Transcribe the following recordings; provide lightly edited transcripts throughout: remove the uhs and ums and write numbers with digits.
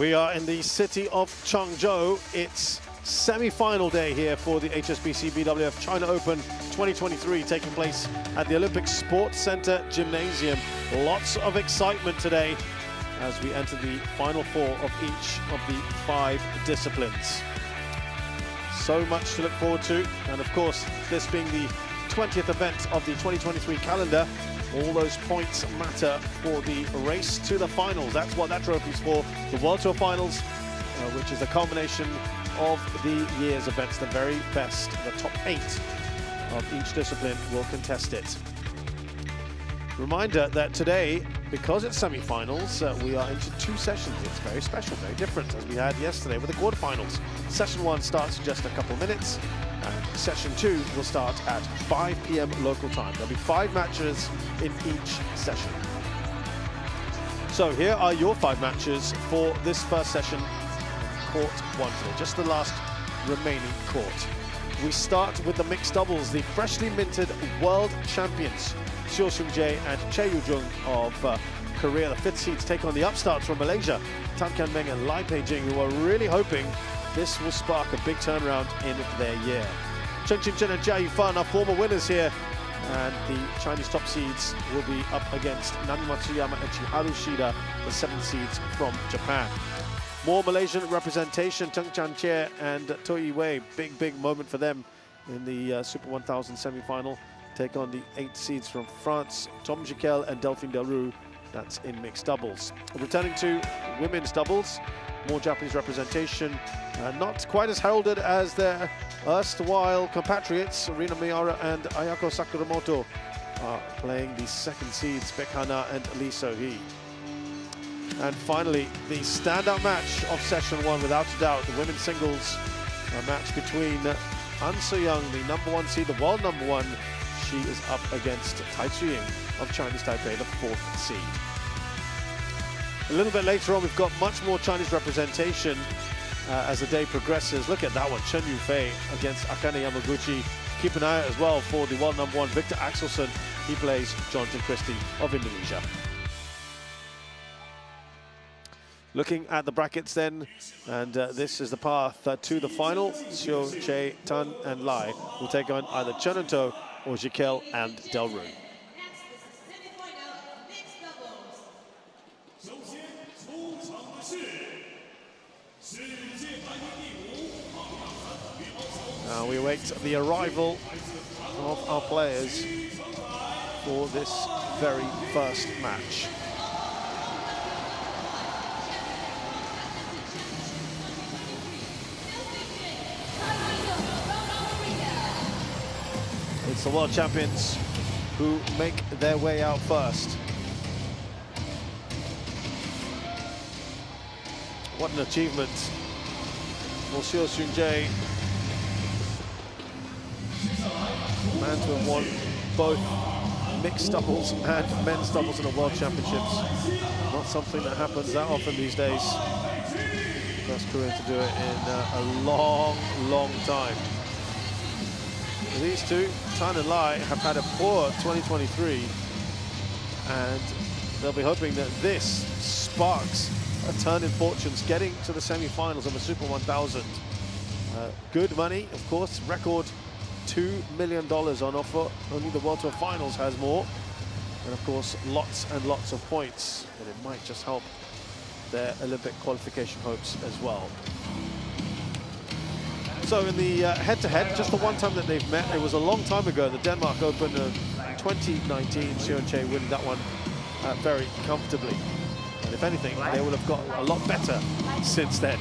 We are in the city of Changzhou. It's semi-final day here for the HSBC BWF China Open 2023, taking place at the Olympic Sports Center Gymnasium. Lots of excitement today as we enter the final four of each of the 5 disciplines. So much to look forward to, and of course, this being the 20th event of the 2023 calendar, all those points matter for the race to the finals. That's what that trophy's for, the World Tour Finals, which is the culmination of the year's events. The very best, the top 8 of each discipline will contest it. Reminder that today, because it's semi-finals, we are into 2 sessions. It's very special, very different, as we had yesterday with the quarterfinals. Session 1 starts in just a couple of minutes, and session 2 will start at 5 p.m. local time. There'll be 5 matches in each session. So here are your 5 matches for this first session, court 1 today, just the last remaining court. We start with the mixed doubles. The freshly minted world champions, Chae and Chae of Korea, the 5th seeds, take on the upstarts from Malaysia, Tan Kian Meng and Lai Peijing, who are really hoping this will spark a big turnaround in their year. Chen Qingchen and Jia Yifan are former winners here, and the Chinese top seeds will be up against Nami Matsuyama and Chiharu Shida, the 7th seeds from Japan. More Malaysian representation, Teng Chan Chae and Toi Wei, big moment for them in the Super 1000 semi-final. Take on the 8 seeds from France, Tom Jikel and Delphine Delroux. That's in mixed doubles. Returning to women's doubles, more Japanese representation, not quite as heralded as their erstwhile compatriots. Rina Miyara and Ayako Sakuramoto are playing the 2nd seeds, Baek Hana and Lee So-hee. And finally, the standout match of session 1, without a doubt, the women's singles, a match between Han So-young, the #1 seed, the world #1. She is up against Tai Tzu-ying of Chinese Taipei, the 4th seed. A little bit later on, we've got much more Chinese representation as the day progresses. Look at that one, Chen Yufei against Akane Yamaguchi. Keep an eye out as well for the world #1, Victor Axelsen. He plays Jonathan Christie of Indonesia. Looking at the brackets then, and this is the path to the final. Xiu, Chae, Tan and Lai will take on either Chen and To or Jikel and Delroux. Now we await the arrival of our players for this very first match. It's the world champions who make their way out first. What an achievement for Xiu Xunjie. Man to have won both mixed doubles and men's doubles in the World Championships. Not something that happens that often these days. First Korean to do it in a long time. These two, Tan and Lai, have had a poor 2023, and they'll be hoping that this sparks a turn in fortunes, getting to the semi-finals of the Super 1000. Good money, of course, record $2 million on offer. Only the World Tour Finals has more, and of course lots and lots of points, and it might just help their Olympic qualification hopes as well. So in the head-to-head, just the one time that they've met, it was a long time ago, the Denmark Open of 2019, Xiu and Chae winning that one very comfortably. And if anything, they will have got a lot better since then.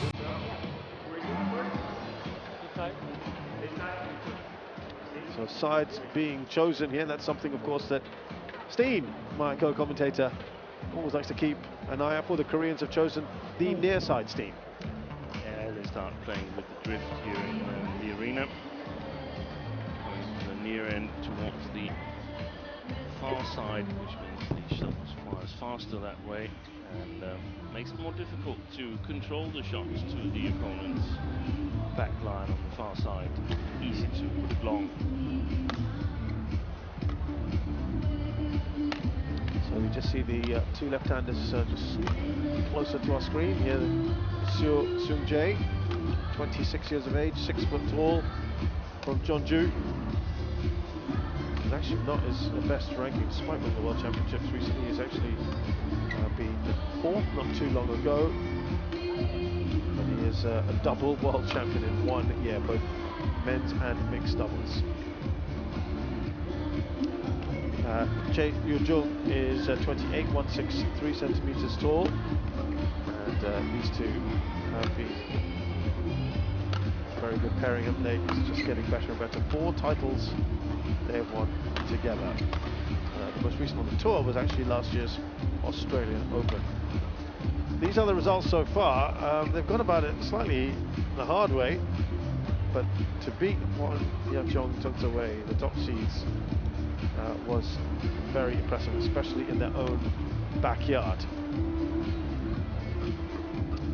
So sides being chosen here, that's something, of course, that Steen, my co-commentator, always likes to keep an eye out for. The Koreans have chosen the near side, Steen. They start playing with the drift here in the arena. Going from the near end towards the far side, which means the shuttle flies faster that way, and makes it more difficult to control the shots to the opponent's back line on the far side. Easy to put it long. So we just see the two left-handers just closer to our screen. Here, Seung Jae, 26 years of age, 6 foot tall, from Jeonju. And actually not his best ranking, despite winning the World Championships recently. He's actually been 4th not too long ago. And he is a double world champion in 1 year, both men's and mixed doubles. Chae is 28, 163 centimeters tall, and these two have been very good pairing up late. It's just getting better and better. 4 titles they have won together. The most recent on the tour was actually last year's Australian Open. These are the results so far. They've gone about it slightly the hard way, but to beat Yeonjong Tungsaway, the top seeds, was very impressive, especially in their own backyard.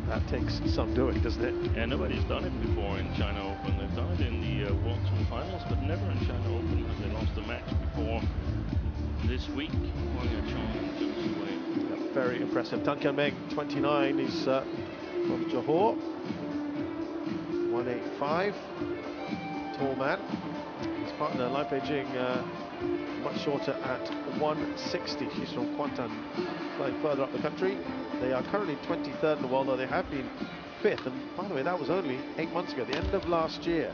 That takes some doing, doesn't it? Yeah, nobody's done it before in China Open. They've done it in the World Tour finals, but never in China Open. They lost a match before this week. Very impressive. Tan Kian Meng, 29, he's from Johor, 185, tall man. His partner, Lai Peijing, much shorter at 160. She's from Kuantan, slightly further up the country. They are currently 23rd in the world, though they have been 5th. And by the way, that was only 8 months ago, the end of last year.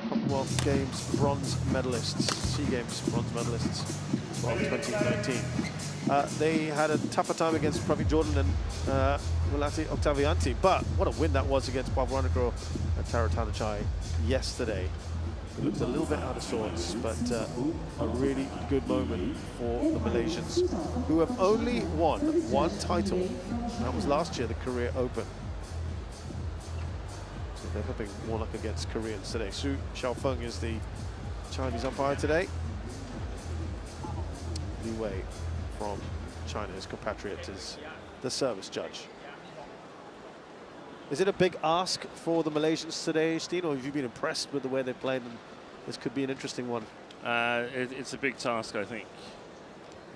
Commonwealth Games bronze medalists, SEA Games bronze medalists of 2019. They had a tougher time against Praveen Jordan and Mulati Octavianti, but what a win that was against Pavaronicro and Taratana Chae yesterday. It looked a little bit out of sorts, but a really good moment for the Malaysians, who have only won 1 title. That was last year, the Korea Open. So they're hoping more luck against Koreans today. Su Xiaofeng is the Chinese umpire today. Li Wei from China, his compatriot, is the service judge. Is it a big ask for the Malaysians today, Steen, or have you been impressed with the way they played? And this could be an interesting one. It's a big task, I think.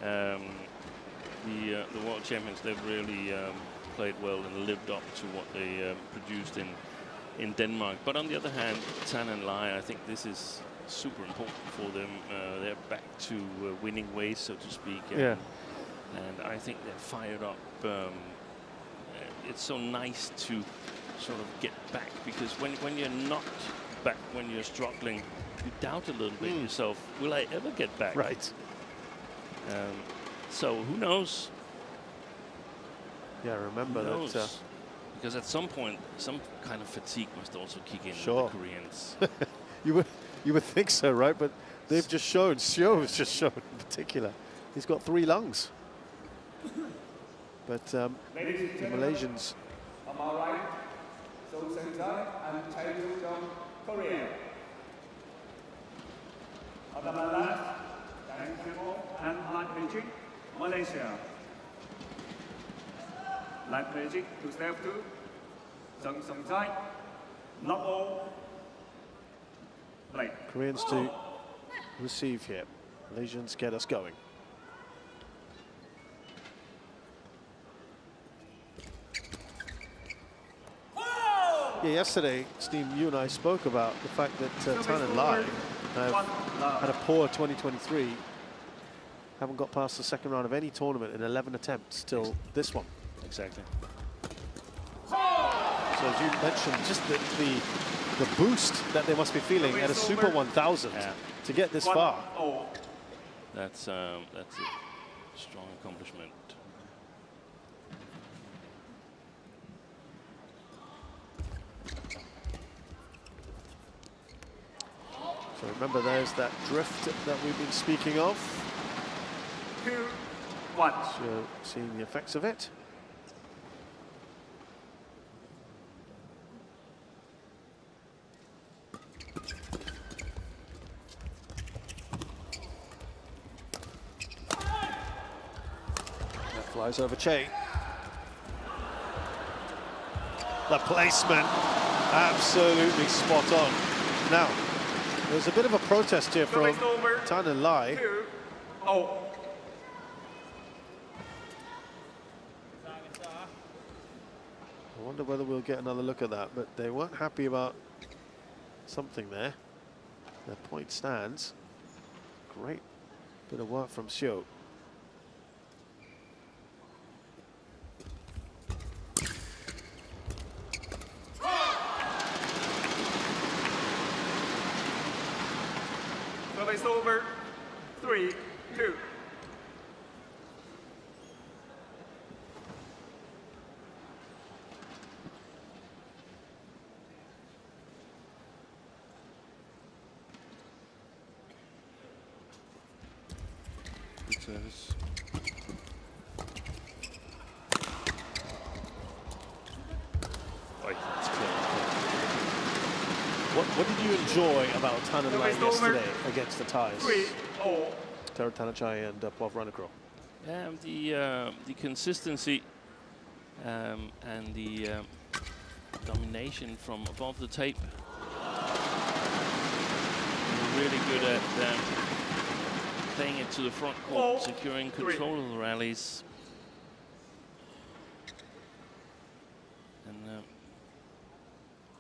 The world champions, they've really played well and lived up to what they produced in Denmark. But on the other hand, Tan and Lai, I think this is super important for them. They're back to winning ways, so to speak. And I think they're fired up. It's so nice to sort of get back, because when you're not back, when you're struggling, you doubt a little bit yourself. Will I ever get back? Right. So who knows? Yeah, remember that. Because at some point, some kind of fatigue must also kick in with the Koreans. You would think so, right? But they've just shown, Seo has just shown in particular, he's got 3 lungs. But the Malaysians. On my right, So Seng-Chai and Chae from Korea. On my left, Tan Kian and Lai Peijing, Malaysia. Lai Peijing to step 2, So Seng-Chai, not all. Koreans to receive here. Malaysians get us going. Yeah, yesterday, Steve, you and I spoke about the fact that Tan and Lai have had a poor 2023. Haven't got past the second round of any tournament in 11 attempts till this one. Exactly. So as you mentioned, just the boost that they must be feeling at a Super 1000 to get this far. That's a strong accomplishment. So remember, there's that drift that we've been speaking of. 2-1. So seeing the effects of it. That flies over Chae. The placement, absolutely spot on. Now, there's a bit of a protest here from Tan and Lai. wonder whether we'll get another look at that, but they weren't happy about something there. Their point stands. Great bit of work from Chae. Service over. 3-2. Good service. Oh, that's clear. What did you enjoy about Tananlang yesterday against the Thais? 3-0. Chae and Pov Ranakro. The consistency and the domination from above the tape. We're really good at playing it to the front court, securing control of the rallies. And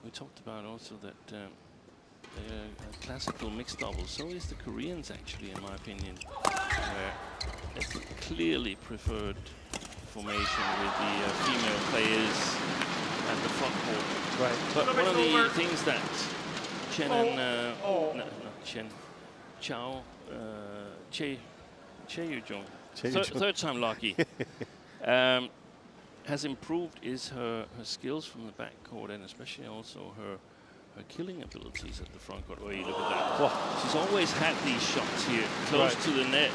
we talked about also that they're a classical mixed double. So is the Koreans, actually, in my opinion, where it's a clearly preferred formation with the female players at the front court. Right. But one of the things that Chen and Chae Yu-jung, third time lucky, has improved is her skills from the backcourt, and especially also her killing abilities at the front court. Oh, you look at that. Wow. She's always had these shots here, close to the net,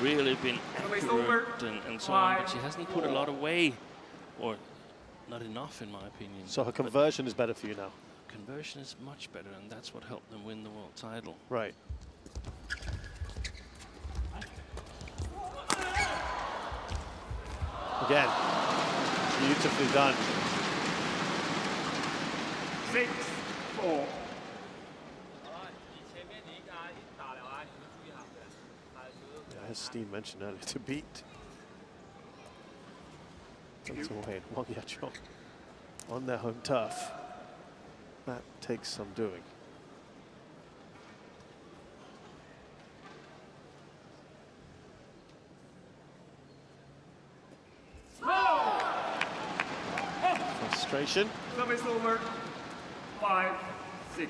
really been accurate and so on, but she hasn't put a lot away, or not enough, in my opinion. So her conversion is better for you now? Conversion is much better, and that's what helped them win the world title. Right. Again, beautifully done. 6-4. As Steve mentioned earlier, to beat Wang Yachong on their home turf, that takes some doing. Frustration. Service over. 5-6.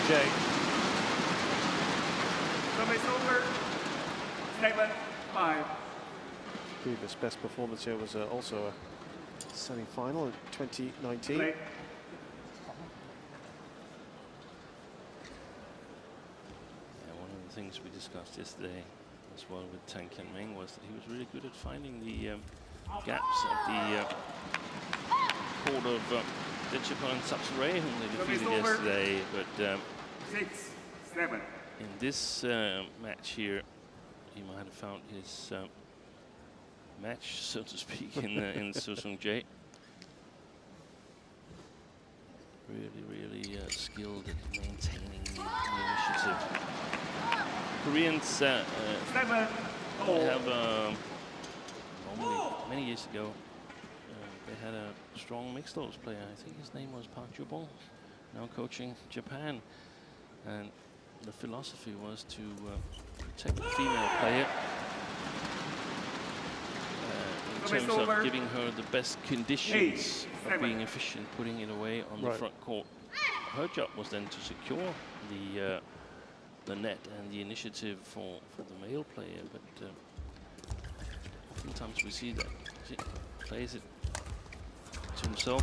Chae. Service over. 7-5. Previous best performance here was also a semi-final in 2019. Play. One of the things we discussed yesterday as well with Tan Kian-meng was that he was really good at finding the gaps at the court of Ditchapon and Sapsiree, whom they defeated yesterday. But 6-7. in this match here, he might have found his match, so to speak, in Sudirman. Really skilled at maintaining the initiative. Koreans have normally, many years ago, they had a strong mixed doubles player. I think his name was Park Ju-bong, now coaching Japan. And the philosophy was to protect the female player in terms of giving her the best conditions of being efficient, putting it away on the front court. Her job was then to secure the net and the initiative for the male player, but oftentimes we see that he plays it to himself.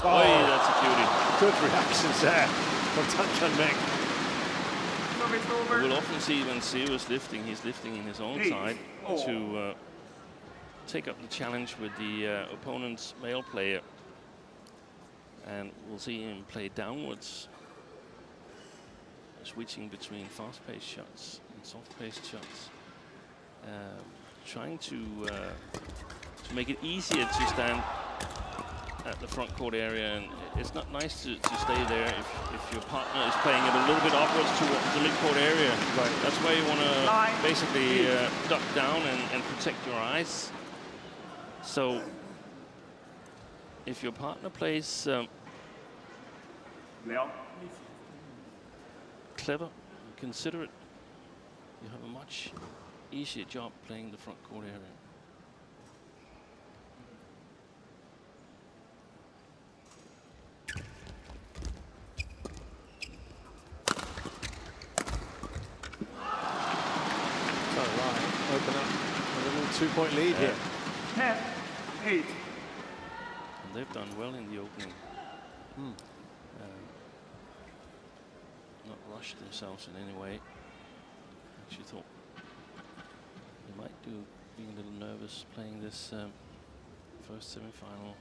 Oh, that's a beauty. Good reactions there from Tan Kian-meng. We will often see when Seo is lifting, he's lifting in his own side to take up the challenge with the opponent's male player. And we'll see him play downwards, switching between fast-paced shots and soft-paced shots, trying to make it easier to stand at the front court area. And it's not nice to stay there if your partner is playing it a little bit upwards towards the mid-court area. Right. That's where you want to basically duck down and protect your eyes. So if your partner plays clever, considerate, you have a much easier job playing the front court area. Open up a little 2-point lead here. 10, 8. And they've done well in the opening. Not rushed themselves in any way. Actually thought they might being a little nervous playing this first semi-final of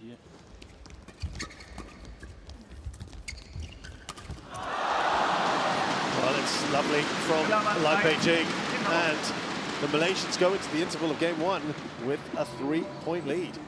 the year. Well, it's lovely from Lai Beijing, and the Malaysians go into the interval of game 1 with a 3-point lead.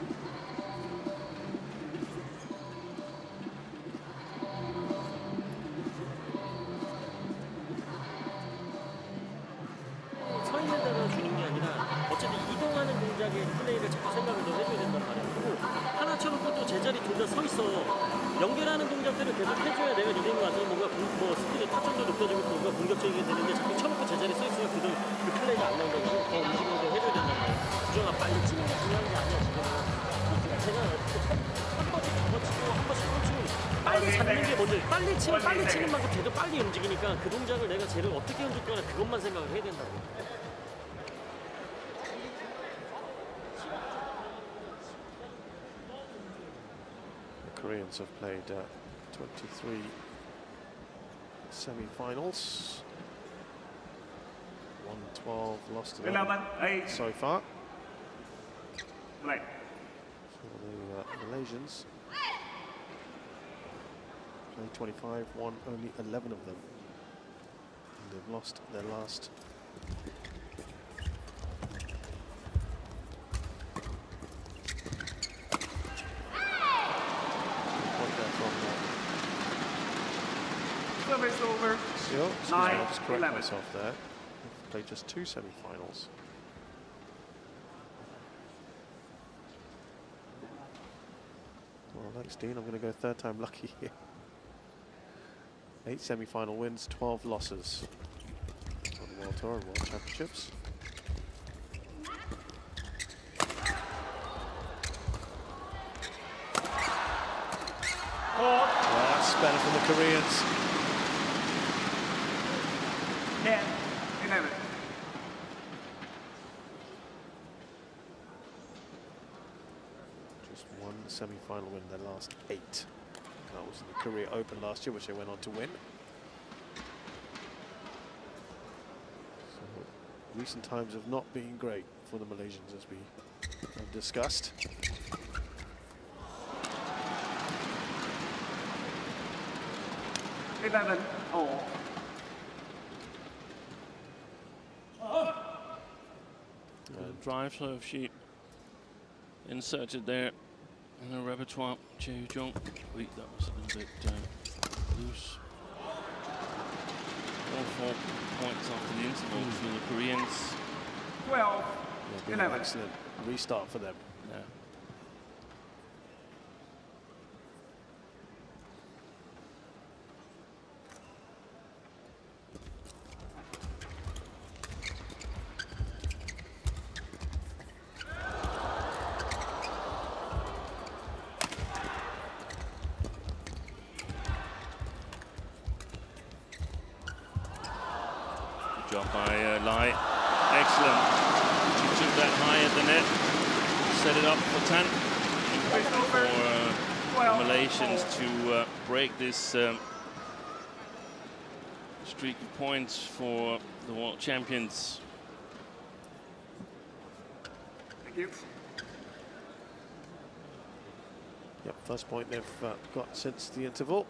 서 있는 데로 주는 게 아니라 어쨌든 이동하는 동작의 플레이를 자꾸 생각을 좀 해줘야 된단 말이야. 그리고 하나처럼 또 제자리 둘 다 서 있어. 연결하는 동작들을 계속 해줘야 내가 리딩 와서 뭔가 스피드 타점도 높여지고 뭔가 공격적이게 되는데 자꾸 쳐놓고 제자리 서 있으면 그 플레이가 안 나온다고 더 움직임을 해줘야 된단 말이야. 구정아 빨리 치는 게 중요한 게 아니야 지금. 제가 한 번씩 접어치고 한 번씩 꽂히고 빨리 잡는 게 먼저. 빨리 치면 빨리 치는 만큼 걔도 빨리 움직이니까 그 동작을 내가 쟤를 어떻게 해줄 거나 그것만 생각을 해야 된다고. Koreans have played 23 semi-finals. 1-12 lost to them so far. For the Malaysians, played 25, won only 11 of them. And they've lost their last Service over. Sure, I'll just correct myself there. I've played just 2 semi-finals. Well, thanks, Dean. I'm going to go third time lucky here. 8 semi-final wins, 12 losses on the World Tour and World Championships. That's better from the Koreans. 10, 11. Just one semi-final win in their last 8. That was in the Korea Open last year, which they went on to win. So recent times have not been great for the Malaysians, as we have discussed. Drive serve sheet inserted there in the repertoire. Chae Jung. Wait, that was a little bit loose. All 4 points after the interval for the Koreans. 12, Yeah, 11. an excellent restart for them. Yeah. Job by Lai. Excellent. He took that high at the net, set it up for 10 for the Malaysians to break this streak of points for the world champions. Thank you. Yep, first point they've got since the interval.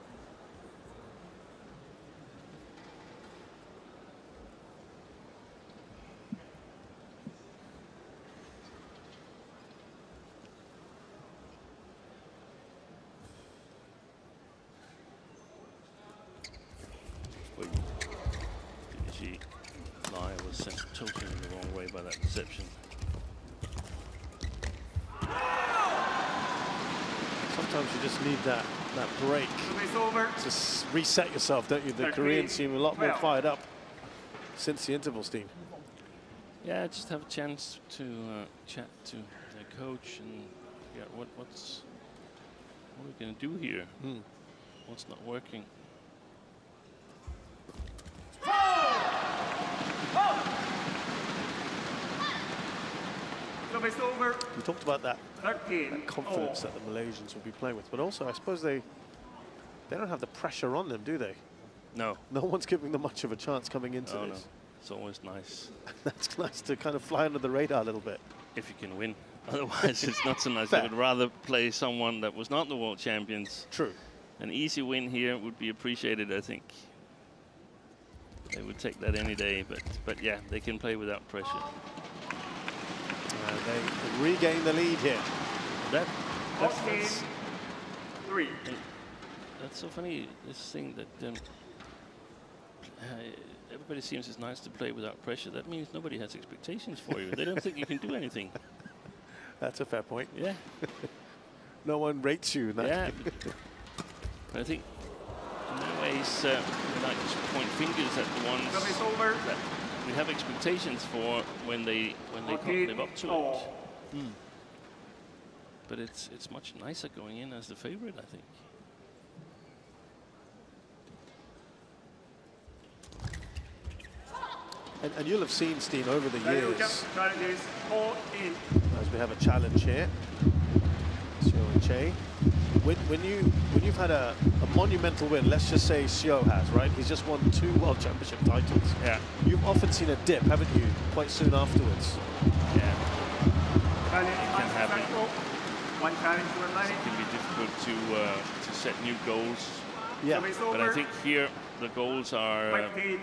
Lie was sent totally the wrong way by that reception. Sometimes you just need that break It's over. to reset yourself, don't you? The Koreans seem a lot more fired up since the interval, Steve. Yeah, just have a chance to chat to their coach and figure out what are we going to do here? What's not working? It's over. We talked about that 13. confidence that the Malaysians will be playing with, but also I suppose they don't have the pressure on them, do they? No. No one's giving them much of a chance coming into No, this. no. It's always nice That's nice to kind of fly under the radar a little bit. if you can win. Otherwise, it's not so nice. I would rather play someone that was not the world champions. True. An easy win here would be appreciated, I think. They would take that any day, but yeah, they can play without pressure. They regain the lead here. That's 3. so funny, this thing that everybody seems it's nice to play without pressure. That means nobody has expectations for you. They don't think you can do anything. That's a fair point. Yeah. No one rates you in that. Yeah. But I think in many ways we like to point fingers at the ones It's over. that we have expectations for when they can't live up to it. But it's much nicer going in as the favorite, I think. And you'll have seen, Steve, over the years, Challenges all in. as we have a challenge here, Seo and Chae. When you've had a monumental win, let's just say Seo has, right? He's just won 2 World Championship titles. Yeah. You've often seen a dip, haven't you, quite soon afterwards? Yeah. Challenge can happen. unsuccessful. One challenge remaining. It can be difficult to set new goals. Yeah. It's But over. I think here the goals are 15.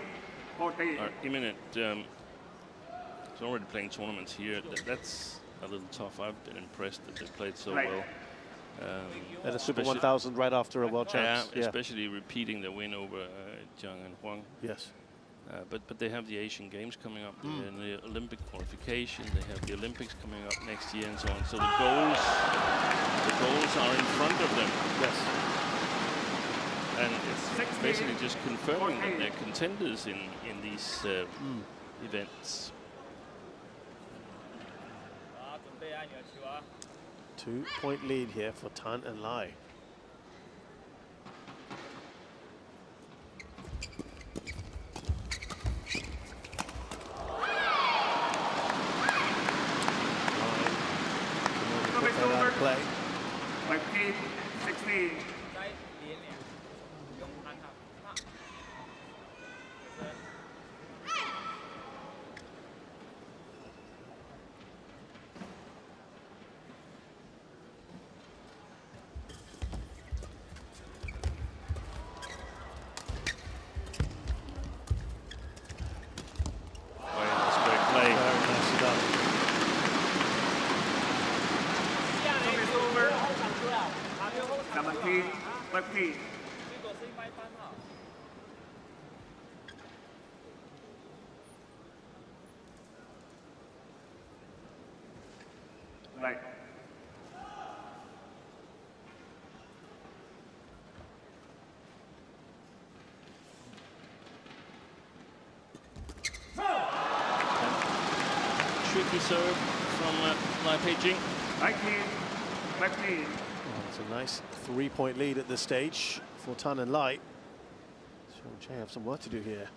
14. imminent. It's already playing tournaments here. That's a little tough. I've been impressed that they played so well. At a Super especially- 1000 right after a World Champs. Yeah, especially repeating the win over Zhang and Huang. Yes. But they have the Asian Games coming up, and the Olympic qualification. They have the Olympics coming up next year, and so on. So the goals are in front of them. Yes. And it's basically just confirming that they're contenders in these events. 2-point lead here for Tan and Lai. Play. 15. 16. That's great play. Very nicely done. It's over. 17. 15. Right. Tricky serve from Lai Peijing. 19. 15. It's a nice 3-point lead at this stage for Tan and Lai. Seo and Chae have some work to do here.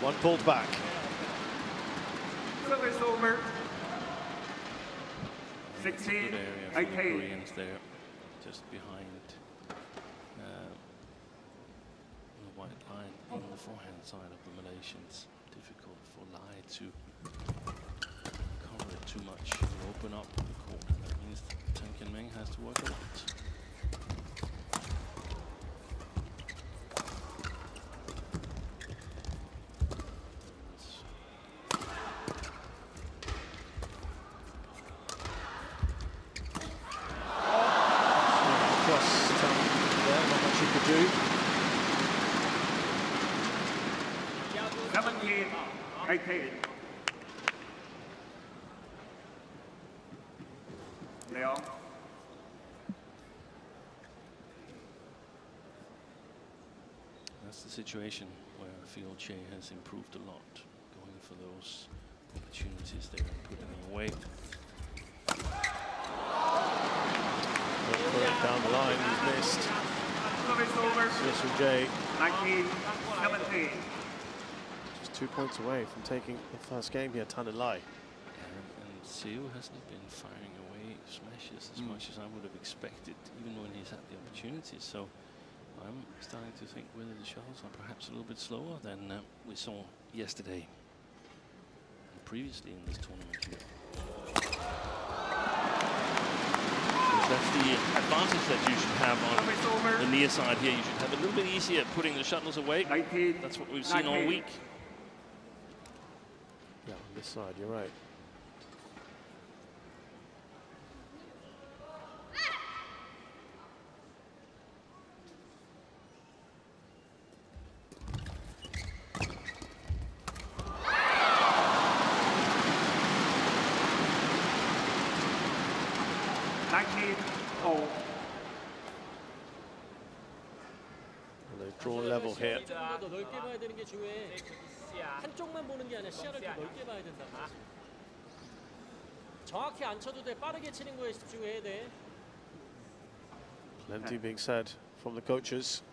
One pulled back. It's over. 16, Good area for the 18. Koreans there, just behind the white line on the forehand side of the Malaysians. Difficult for Lai to cover it too much and open up the court. That means Tan Kian Meng has to work a lot. Do. 17, 18. Leon. That's the situation where I feel Chae has improved a lot, going for those opportunities there and putting them away. Put it down the line, he's missed. Service over. Yes, from Chae. 19, 17. Just 2 points away from taking the first game here, Tan and Lai. And Seo hasn't been firing away smashes as much as I would have expected, even when he's had the opportunities. So I'm starting to think whether the shuttles are perhaps a little bit slower than we saw yesterday and previously in this tournament here. That's the advantage that you should have on the near side here. You should have a little bit easier putting the shuttles away. 19, That's what we've seen all week. Yeah, on this side, you're right. They've drawn level here. 더 넓게 봐야 되는 게 중요해. 한쪽만 보는 게 아니라 시야를 더 넓게 봐야 된다. 정확히 안 쳐도 돼. 빠르게 치는 거에 집중해야 돼. Plenty being said from the coaches.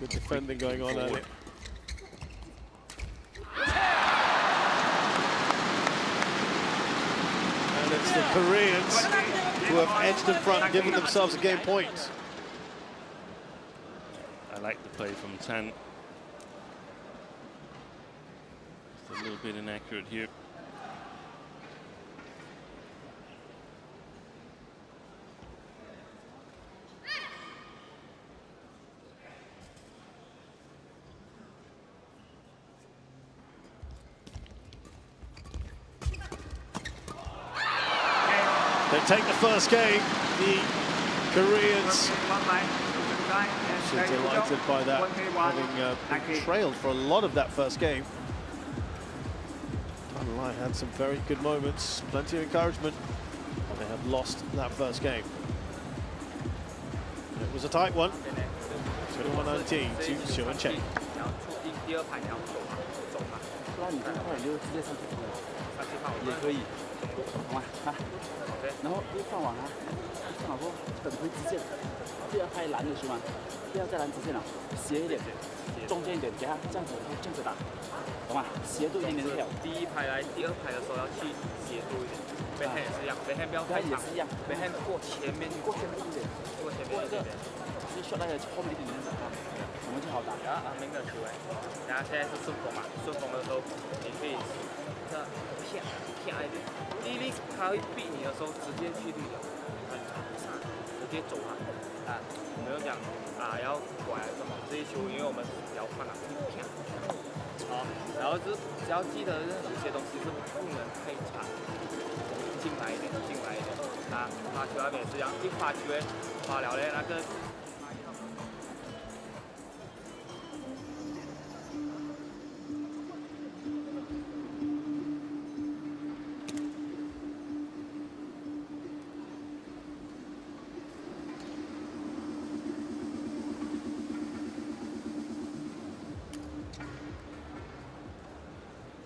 Good defending going on earlier. And it's the Koreans who have edged in front and given themselves a game point. I like the play from Tan. It's a little bit inaccurate here. They take the first game. The Koreans actually delighted by that, having been trailed for a lot of that first game. Lai had some very good moments, plenty of encouragement. They have lost that first game. It was a tight one. 21-19 to Seo and Chae. 然后一放网啊，一放网后等回直线，不要太蓝了是吗？不要再蓝直线了，斜一点，中间一点，给他这样子，这样子打，懂吗？斜度一点点跳。第一排来，第二排的时候要去斜度一点。背hand也是一样，背hand不要太长，也是一样，背hand过前面一点，过前面一点点，就说那个后面一点点打，我们就好打。然后那个球哎，然后现在是顺风嘛，顺风的时候你可以这偏一点。 第一粒他会逼你的时候，直接去绿角，直接走他，没有讲要拐什么这些球，因为我们比较快嘛，好，然后只要记得有些东西是不能太长，进来一点，发球那边也是一样，一发球发了嘞那个。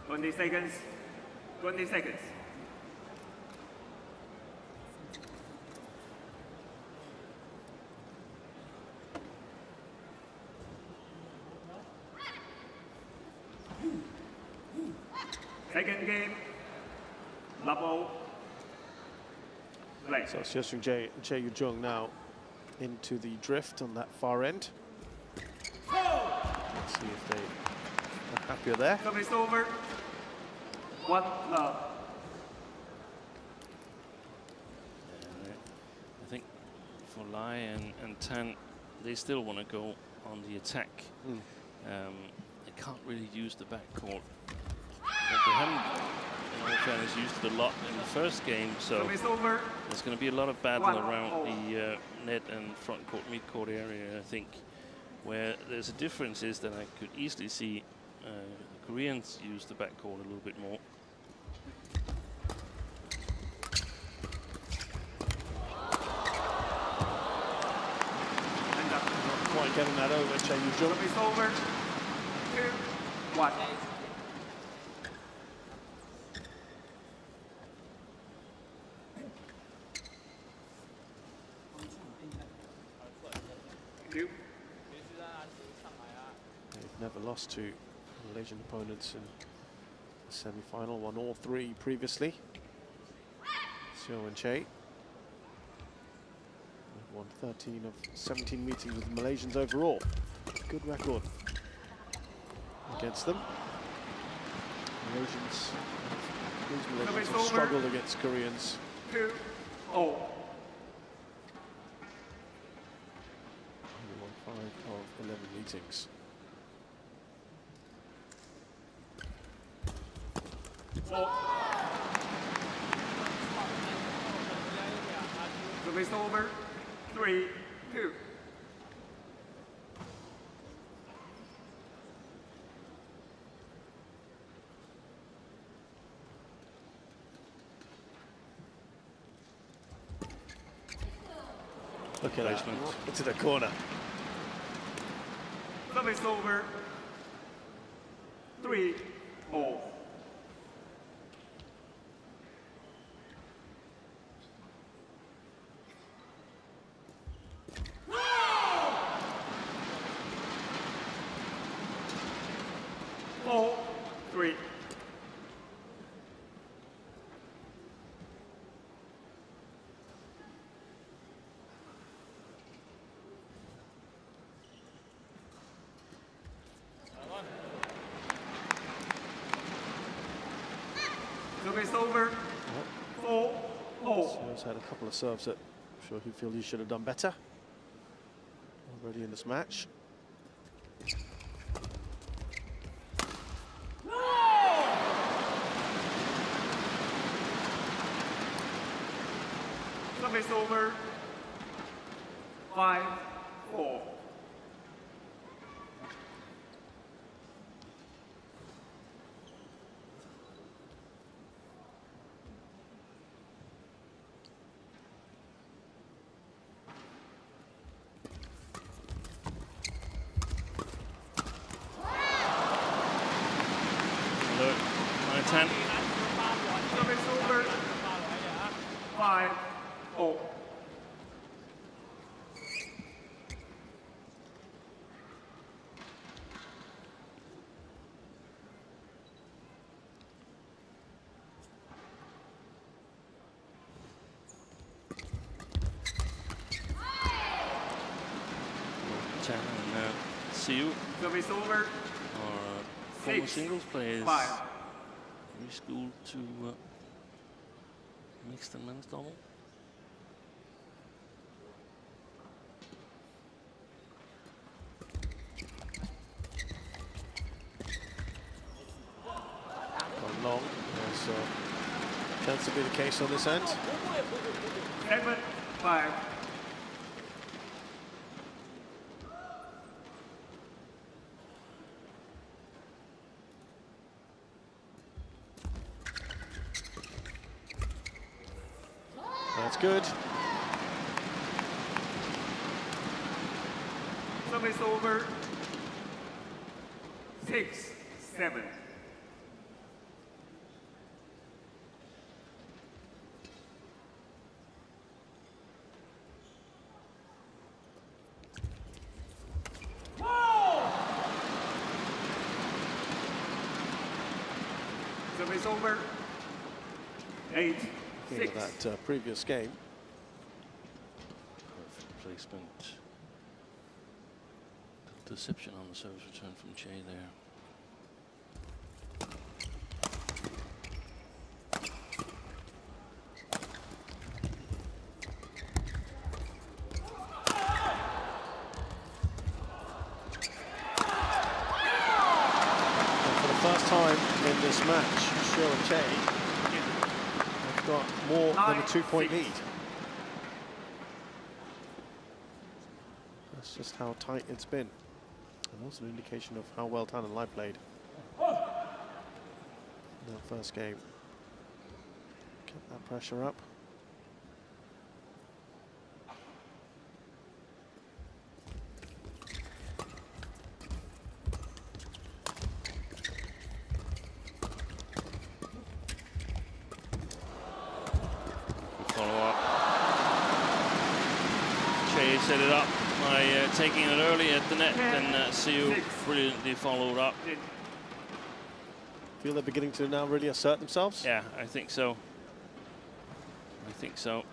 20 seconds. 20 seconds. Second game, double play. So Chae Yu-jung now into the drift on that far end. Let's see if they are happier there. Service over. 1 love. I think for Lai and Tan, they still want to go on the attack. They can't really use the backcourt. But they haven't, in all fairness, used it a lot in the first game, so Service over. there's going to be a lot of battle around the net and front court, mid court area, I think. Where there's a difference is that I could easily see the Koreans use the backcourt a little bit more. Quite getting that over, Chae Yu-jung. Service over. 2, 1. Thank you. They've never lost to Malaysian opponents in the semi-final, won all 3 previously. Seo and Chae. They've won 13 of 17 meetings with the Malaysians overall. Good record against them. These Malaysians have struggled against Koreans. 2-0. Only won 5 of 11 meetings. Service over. 3-2. Look at that, Placement. into the corner. Service over. 3-0. Service over. 4-0. Seo's had a couple of serves that I'm sure he feels he should have done better already in this match. Service over. 5-4. Look, Tan. Service over. 5-0. Chan and Siu Service over. are former 6, singles players, 5. reschooled to mixed and men's double. Gone long. There's a chance to be the case on this end. 7-5. That's good. Service over. 6-7. Service Service over. 8-6. That previous game. Perfect placement. Deception on the service return from Chae there. First time in this match, Xiao and Chae have got more than a 2-point lead. That's just how tight it's been. And also an indication of how well Tan and Lai played in that first game. Kept that pressure up. Chae set it up by taking it early at the net, and Siu brilliantly followed up. Feel they're beginning to now really assert themselves? Yeah, I think so. I think so.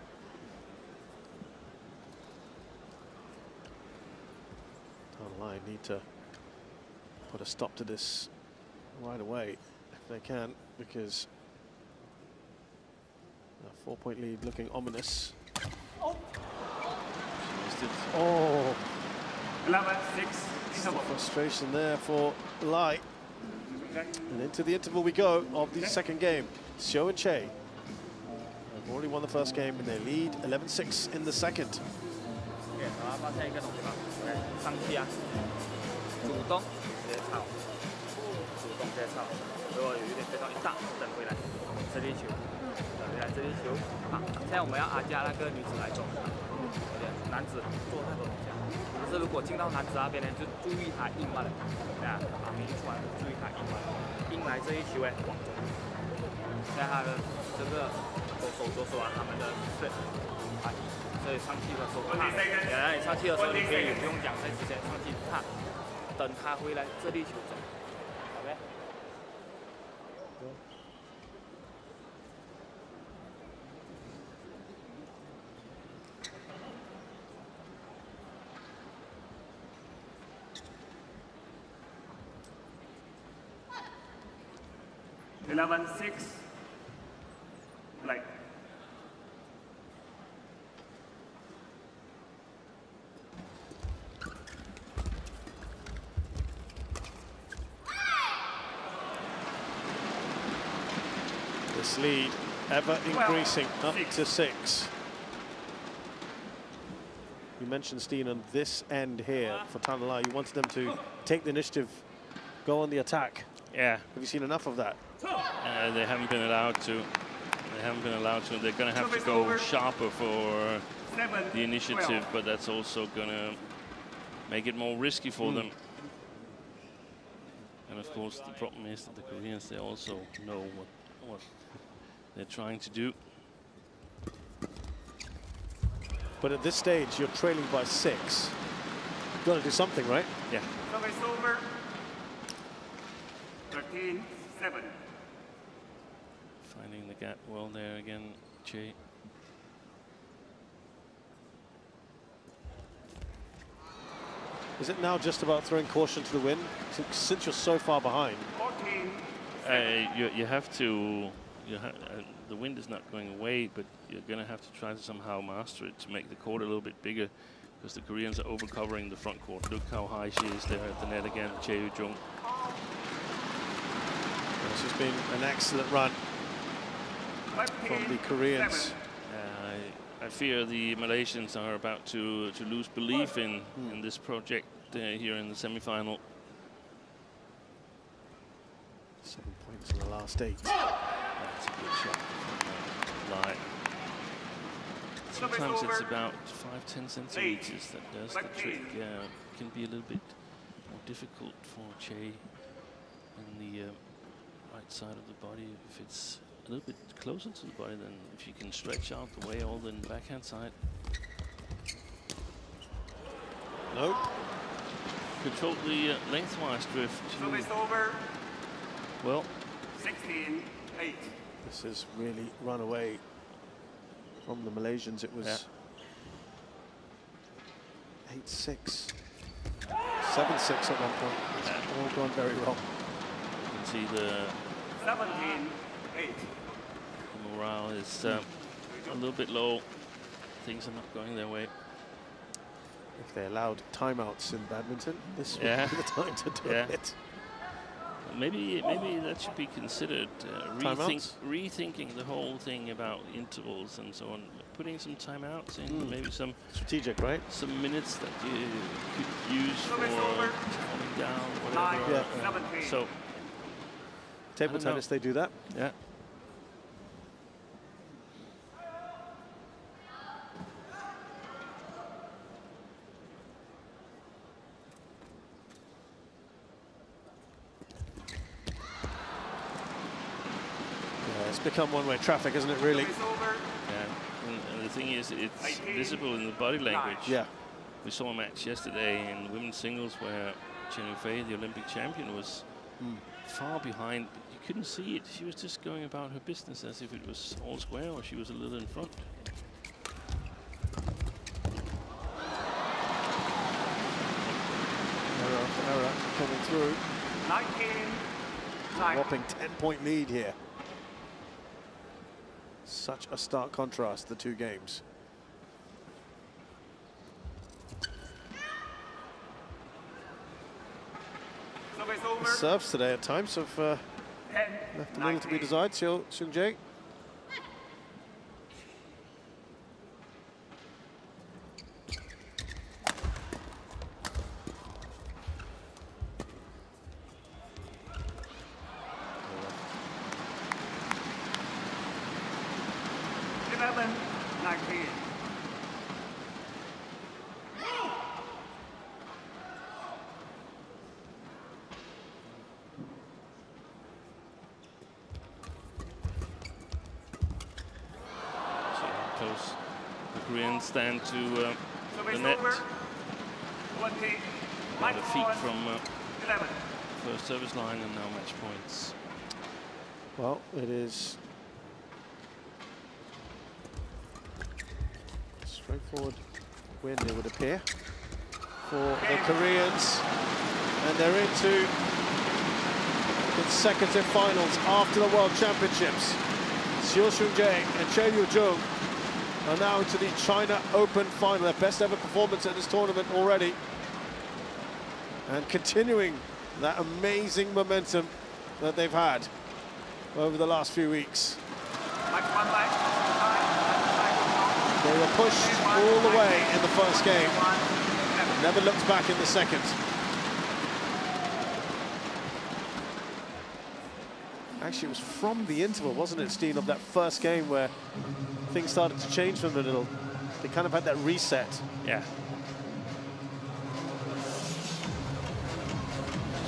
Tan and Lai need to put a stop to this right away if they can, because a 4-point lead looking ominous. Oh, 11-6. some frustration there for Lai. And into the interval we go of the second game. Xiao and Chae have already won the first game and they lead 11-6 in the second. 我发现一个东西吧，上气啊，主动直接抄，主动直接抄。如果有一点被动一大，等回来，这粒球，等回来这粒球。好，现在我们要阿加那个女子来走。 男子做太多东西，可是如果进到男子那边呢，就注意他硬嘛的，对啊，把名出来，注意他硬嘛的，硬来这一球哎，往中，现在他的这个手手啊，他们的对，啊，所以上去的时候看，原来你上去的时候你可以不用讲在之前上去看，等他回来这粒球走 ，OK。 11-6. Like. This lead ever increasing up to 6. You mentioned, Steen, on this end here for Tan and Lai, you wanted them to take the initiative, go on the attack. Yeah. Have you seen enough of that? They haven't been allowed to. They haven't been allowed to. They're going to have to go sharper for the initiative, but that's also going to make it more risky for them. And of course, the problem is that the Koreans, they also know what they're trying to do. But at this stage, you're trailing by 6. You've got to do something, right? Yeah. Service over. 13-7. Finding the gap well there again, Chae. Is it now just about throwing caution to the wind, since you're so far behind? 14. You have to. The wind is not going away, but you're going to have to try to somehow master it to make the court a little bit bigger, because the Koreans are overcovering the front court. Look how high she is there at the net again, Chae Jung. This has been an excellent run from the Koreans. I fear the Malaysians are about to lose belief in this project here in the semi-final. 7 points in the last 8. That's a good shot from Lai. Sometimes it's about 5-10 centimeters that does the trick. It can be a little bit more difficult for Chae in the right side of the body. If it's a little bit closer to the body, then if you can stretch out the way all the backhand side. Nope. Control the lengthwise drift. Service over. Well, 16. 8. This has really run away from the Malaysians. It was 8-6, 7-6 at one point. It's all gone very wrong. You can see the 17-8. morale is a little bit low. Things are not going their way. If they allowed timeouts in badminton, this would Yeah. be the time to do Yeah. it. Maybe that should be considered. Timeouts? Rethinking the whole thing about intervals and so on. Putting some timeouts in, maybe some Strategic, right? minutes that you could use for Service over. calming down, 9, whatever. 17. So Table don't know. tennis, they do that. yeah. Yeah, it's become one-way traffic, isn't it, really? Service over. Yeah, and the thing is, it's visible in the body language. Yeah. We saw a match yesterday in women's singles where Chae, the Olympic champion, was far behind, but you couldn't see it. She was just going about her business as if it was all square or she was a little in front. Error after error coming through. 19-9. Whopping 10-point lead here. Such a stark contrast, the two games. Service over. Serves today at times have 10, left a little to be 19. desired. Seung-jae. Eleven, 19. See how close the Koreans stand to the Service net. over. 20. Got a feet point. from 11. first service line and now match points. Well, it is a straightforward win, it would appear, for the Koreans. And they're into consecutive finals after the World Championships. Seung-jae and Chae Yoo-jung are now into the China Open final, their best ever performance at this tournament already. And continuing that amazing momentum that they've had over the last few weeks. Match one back. Time. They were pushed all the way in the first game, 11. never looked back in the second. Actually, it was from the interval, wasn't it, Steen, of that first game where things started to change for them a little. They kind of had that reset. Yeah.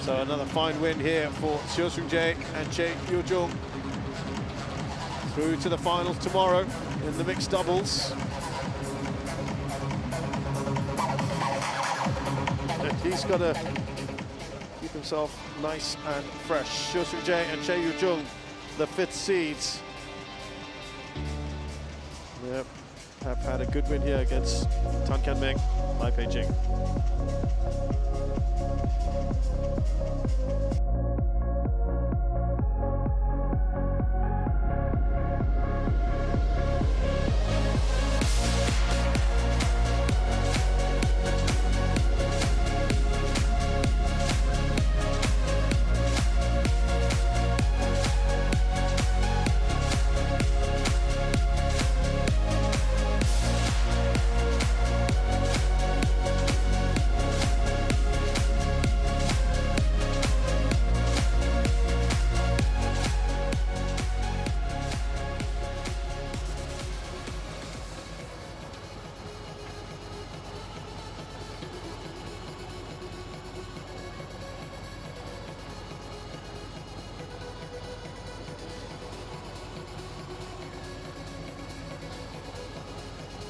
So another fine win here for Seung-jae and Chae Yoo-jung. Through to the finals tomorrow in the mixed doubles. And he's got to keep himself nice and fresh. Seung-jae and Chae Yoo-jung, the 5th seeds. Yep, have had a good win here against Tan Kan Meng by Beijing.